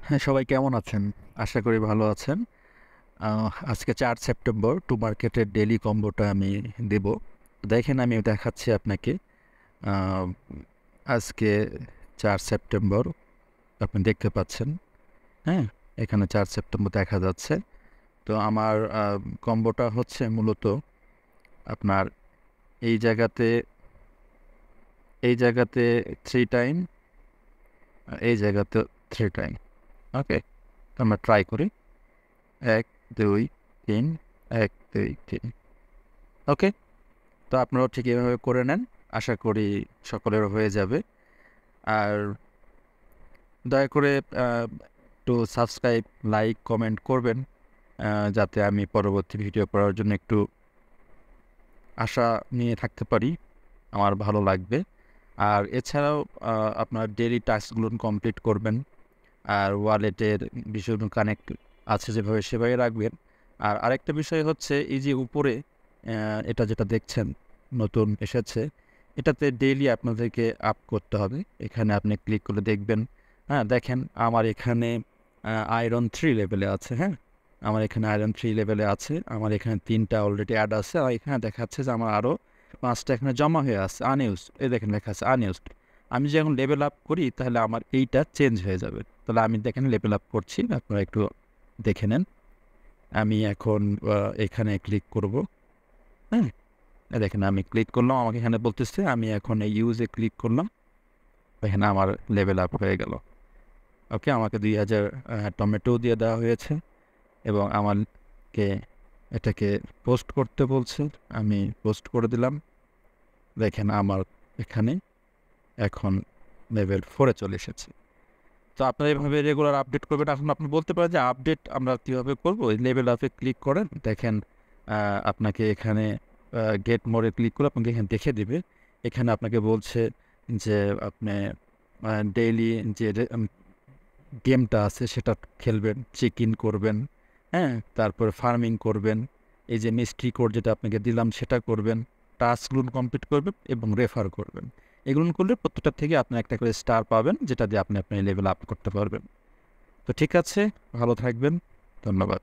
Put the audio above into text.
হ্যাঁ, সবাই কেমন আছেন? আশা করি ভালো আছেন। আজকে ৪ সেপ্টেম্বর টু মার্কেটের ডেইলি কম্বোটা আমি দেব। দেখেন আমি দেখাচ্ছি আপনাকে। আ আজকে ৪ সেপ্টেম্বর আপনি দেখতে পাচ্ছেন, হ্যাঁ? এখানে ৪ সেপ্টেম্বর দেখা যাচ্ছে। তো আমার কম্বোটা হচ্ছে মূলত আপনার এই জায়গাতে এই জায়গাতে 3 টাইম, এই জায়গাতে 3 টাইম। ওকে? তো আমরা ট্রাই করি। ১, ২, ৩, ১, ২, ৩। ওকে? তো আপনারাও ঠিক এভাবে করে নেন। আশা করি সকলের হয়ে যাবে। আর দয়া করে আ একটু সাবস্ক্রাইব, লাইক, কমেন্ট করবেন যাতে আমি পরবর্তী ভিডিও করার জন্য একটু আশা নিয়ে থাকতে পারি। আমার ভালো লাগবে। আর এছাড়াও আ আপনার ডেইলি টাস্কগুলো কমপ্লিট করবেন। আর ওয়ালেটের বিষয়গুলো কানেক্ট আছে যেভাবে সেভাবে রাখবেন। আর আরেকটা বিষয় হচ্ছে এই যে উপরে এটা যেটা দেখছেন নতুন এসেছে, এটাতে ডেইলি আপনাদেরকে আপ করতে হবে। এখানে আপনি ক্লিক করে দেখবেন। হ্যাঁ, দেখেন আমার এখানে আয়রন 3 লেভেলে আছে, হ্যাঁ? আমার এখানে আয়রন 3 লেভেলে আছে। আমার এখানে ৩ টা অলরেডি এড আছে। আর এখানে দেখাচ্ছে যে আমার আরও ৫ টা এখানে জমা হয়ে আছে আনইউজড। এই দেখেন লেখা আছে আনইউজড। আমি যখন লেভেল আপ করি তাহলে আমার এইটা চেঞ্জ হয়ে যাবে। তাহলে আমি দেখেন লেভেল আপ করছি। আপনারা একটু দেখে নেন। আমি এখন এখানে ক্লিক করব। হ্যাঁ? এই দেখেন আমি ক্লিক করলাম। আমাকে এখানে বলতেছে আমি এখন এই ইউজে ক্লিক করলাম। এখানে আমার লেভেল আপ হয়ে গেল। ওকে? আমাকে ২,০০০ টমেটো দিয়ে দেওয়া হয়েছে এবং আমাকে এটাকে পোস্ট করতে বলছে। আমি পোস্ট করে দিলাম। দেখেন আমার এখানে এখন লেভেল 4 এ চলে এসেছে। তো আপনারা এভাবে রেগুলার আপডেট করবেন। এখন আপনি বলতে পারেন যে আপডেট আমরা কীভাবে করব? এই লেভেল আপে ক্লিক করেন। দেখেন আপনাকে এখানে গেট মোরে ক্লিক করে আপনাকে এখানে দেখে দিবে। এখানে আপনাকে বলছে যে আপনি ডেইলি যে গেমটা আছে সেটা খেলবেন, চেক ইন করবেন, হ্যাঁ? তারপরে ফার্মিং করবেন। এই যে মিস্ট্রি কোড যেটা আপনাকে দিলাম সেটা করবেন। টাস্কগুলো কমপ্লিট করবেন এবং রেফার করবেন। এগুলো করলে প্রত্যেকটা থেকে আপনি একটা করে স্টার পাবেন যেটা দিয়ে আপনি আপনার লেভেল আপ করতে পারবেন। তো ঠিক আছে, ভালো থাকবেন। ধন্যবাদ।